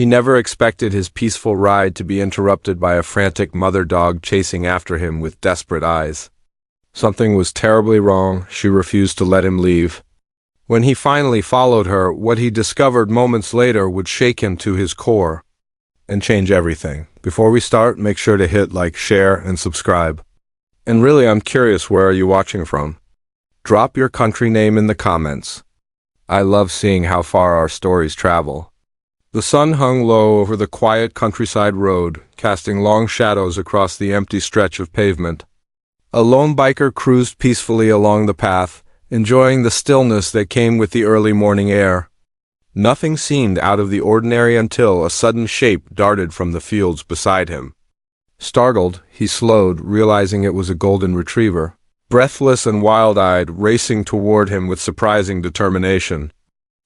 He never expected his peaceful ride to be interrupted by a frantic mother dog chasing after him with desperate eyes. Something was terribly wrong. She refused to let him leave. When he finally followed her, what he discovered moments later would shake him to his core and change everything. Before we start, make sure to hit like, share, and subscribe. And really, I'm curious, where are you watching from? Drop your country name in the comments. I love seeing how far our stories travel. The sun hung low over the quiet countryside road, casting long shadows across the empty stretch of pavement. A lone biker cruised peacefully along the path, enjoying the stillness that came with the early morning air. Nothing seemed out of the ordinary until a sudden shape darted from the fields beside him. Startled, he slowed, realizing it was a golden retriever, breathless and wild-eyed, racing toward him with surprising determination.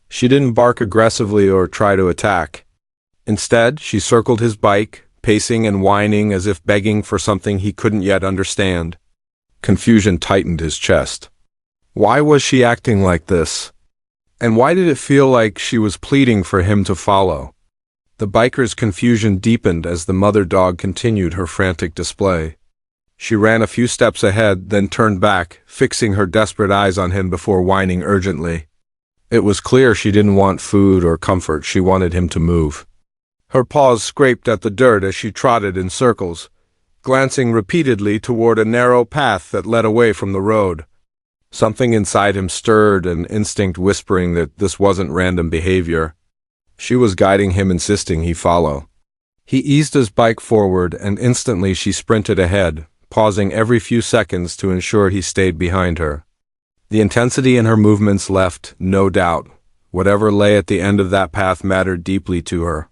She didn't bark aggressively or try to attack. Instead, she circled his bike, pacing and whining as if begging for something he couldn't yet understand. Confusion tightened his chest. Why was she acting like this? And why did it feel like she was pleading for him to follow? The biker's confusion deepened as the mother dog continued her frantic display. She ran a few steps ahead, then turned back, fixing her desperate eyes on him before whining urgently. It was clear she didn't want food or comfort. She wanted him to move. Her paws scraped at the dirt as she trotted in circles, glancing repeatedly toward a narrow path that led away from the road. Something inside him stirred, an instinct whispering that this wasn't random behavior. She was guiding him, insisting he follow. He eased his bike forward, and instantly she sprinted ahead, pausing every few seconds to ensure he stayed behind her. The intensity in her movements left no doubt. Whatever lay at the end of that path mattered deeply to her.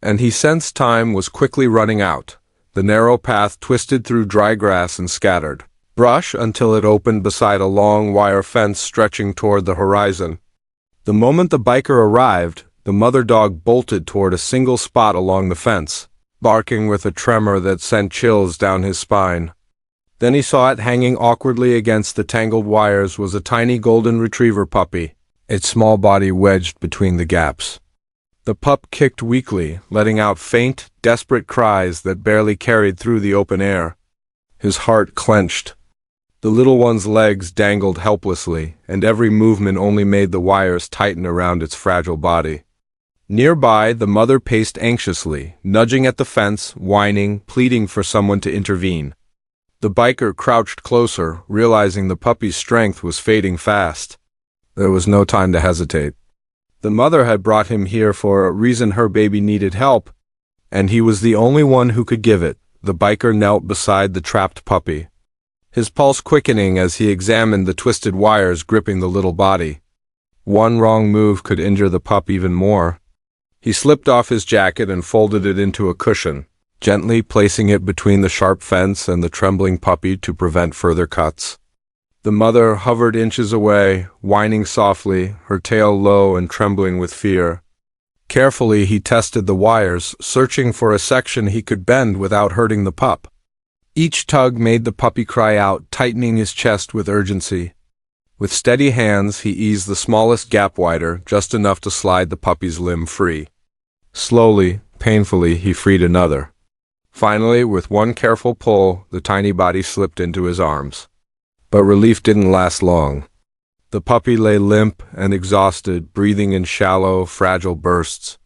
And he sensed time was quickly running out. The narrow path twisted through dry grass and scattered brush until it opened beside a long wire fence stretching toward the horizon. The moment the biker arrived, the mother dog bolted toward a single spot along the fence, barking with a tremor that sent chills down his spine. Then he saw it hanging awkwardly against the tangled wires was a tiny golden retriever puppy, its small body wedged between the gaps. The pup kicked weakly, letting out faint, desperate cries that barely carried through the open air. His heart clenched. The little one's legs dangled helplessly, and every movement only made the wires tighten around its fragile body. Nearby, the mother paced anxiously, nudging at the fence, whining, pleading for someone to intervene. The biker crouched closer, realizing the puppy's strength was fading fast. There was no time to hesitate. The mother had brought him here for a reason. Her baby needed help, and he was the only one who could give it. The biker knelt beside the trapped puppy, his pulse quickening as he examined the twisted wires gripping the little body. One wrong move could injure the pup even more. He slipped off his jacket and folded it into a cushion, gently placing it between the sharp fence and the trembling puppy to prevent further cuts. The mother hovered inches away, whining softly, her tail low and trembling with fear. Carefully, he tested the wires, searching for a section he could bend without hurting the pup. Each tug made the puppy cry out, tightening his chest with urgency. With steady hands, he eased the smallest gap wider, just enough to slide the puppy's limb free. Slowly, painfully, he freed another. Finally, with one careful pull, the tiny body slipped into his arms. But relief didn't last long. The puppy lay limp and exhausted, breathing in shallow, fragile bursts.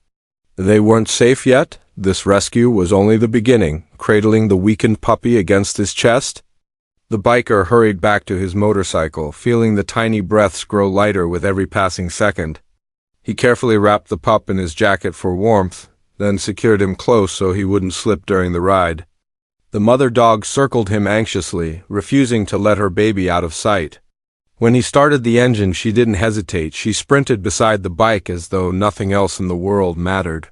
They weren't safe yet. This rescue was only the beginning. Cradling the weakened puppy against his chest, the biker hurried back to his motorcycle, feeling the tiny breaths grow lighter with every passing second. He carefully wrapped the pup in his jacket for warmth, then secured him close so he wouldn't slip during the ride. The mother dog circled him anxiously, refusing to let her baby out of sight. When he started the engine, she didn't hesitate. She sprinted beside the bike as though nothing else in the world mattered.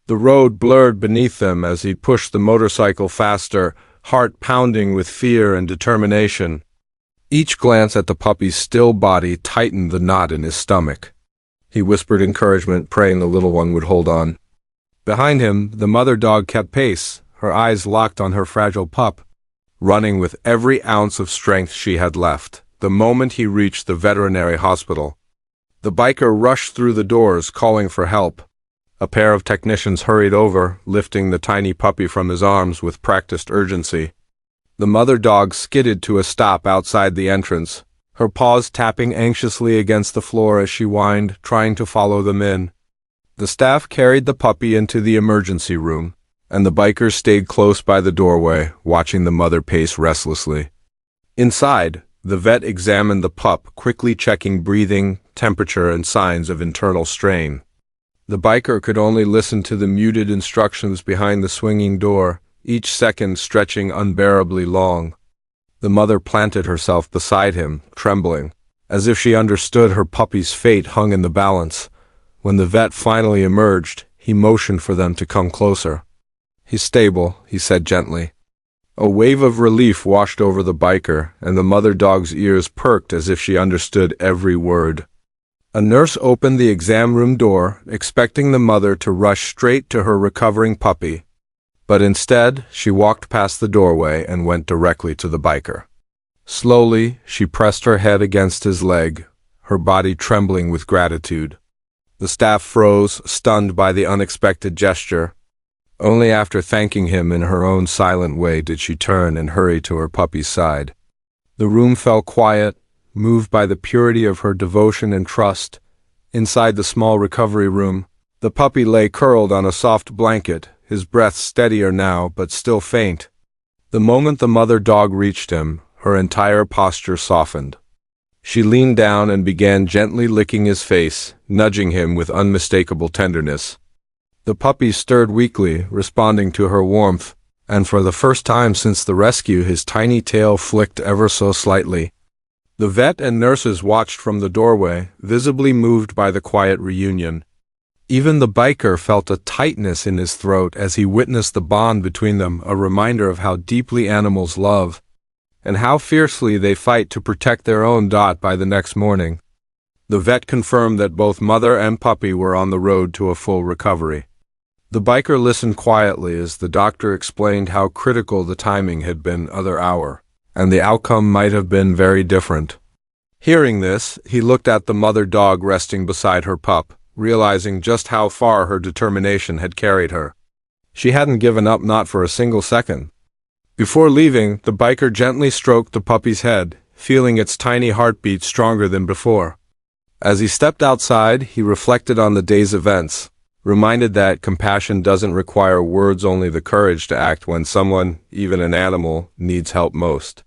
The road blurred beneath them as he pushed the motorcycle faster, heart pounding with fear and determination. Each glance at the puppy's still body tightened the knot in his stomach. He whispered encouragement, praying the little one would hold on. Behind him, the mother dog kept pace, her eyes locked on her fragile pup, running with every ounce of strength she had left. The moment he reached the veterinary hospital, the biker rushed through the doors, calling for help. A pair of technicians hurried over, lifting the tiny puppy from his arms with practiced urgency. The mother dog skidded to a stop outside the entrance, her paws tapping anxiously against the floor as she whined, trying to follow them in. The staff carried the puppy into the emergency room, and the bikers stayed close by the doorway, watching the mother pace restlessly. Inside, the vet examined the pup, quickly checking breathing, temperature, and signs of internal strain. The biker could only listen to the muted instructions behind the swinging door, each second stretching unbearably long. The mother planted herself beside him, trembling, as if she understood her puppy's fate hung in the balance. When the vet finally emerged, he motioned for them to come closer. "He's stable," he said gently. A wave of relief washed over the biker, and the mother dog's ears perked as if she understood every word. A nurse opened the exam room door, expecting the mother to rush straight to her recovering puppy. But instead, she walked past the doorway and went directly to the biker. Slowly, she pressed her head against his leg, her body trembling with gratitude. The staff froze, stunned by the unexpected gesture. Only after thanking him in her own silent way did she turn and hurry to her puppy's side. The room fell quiet, moved by the purity of her devotion and trust. Inside the small recovery room, the puppy lay curled on a soft blanket, his breath steadier now but still faint. The moment the mother dog reached him, her entire posture softened. She leaned down and began gently licking his face, nudging him with unmistakable tenderness. The puppy stirred weakly, responding to her warmth, and for the first time since the rescue his tiny tail flicked ever so slightly. The vet and nurses watched from the doorway, visibly moved by the quiet reunion. Even the biker felt a tightness in his throat as he witnessed the bond between them, a reminder of how deeply animals love, and how fiercely they fight to protect their own dot by the next morning. The vet confirmed that both mother and puppy were on the road to a full recovery. The biker listened quietly as the doctor explained how critical the timing had been other hour, and the outcome might have been very different. Hearing this, he looked at the mother dog resting beside her pup, realizing just how far her determination had carried her. She hadn't given up, not for a single second. Before leaving, the biker gently stroked the puppy's head, feeling its tiny heartbeat stronger than before. As he stepped outside, he reflected on the day's events, reminded that compassion doesn't require words, only the courage to act when someone, even an animal, needs help most.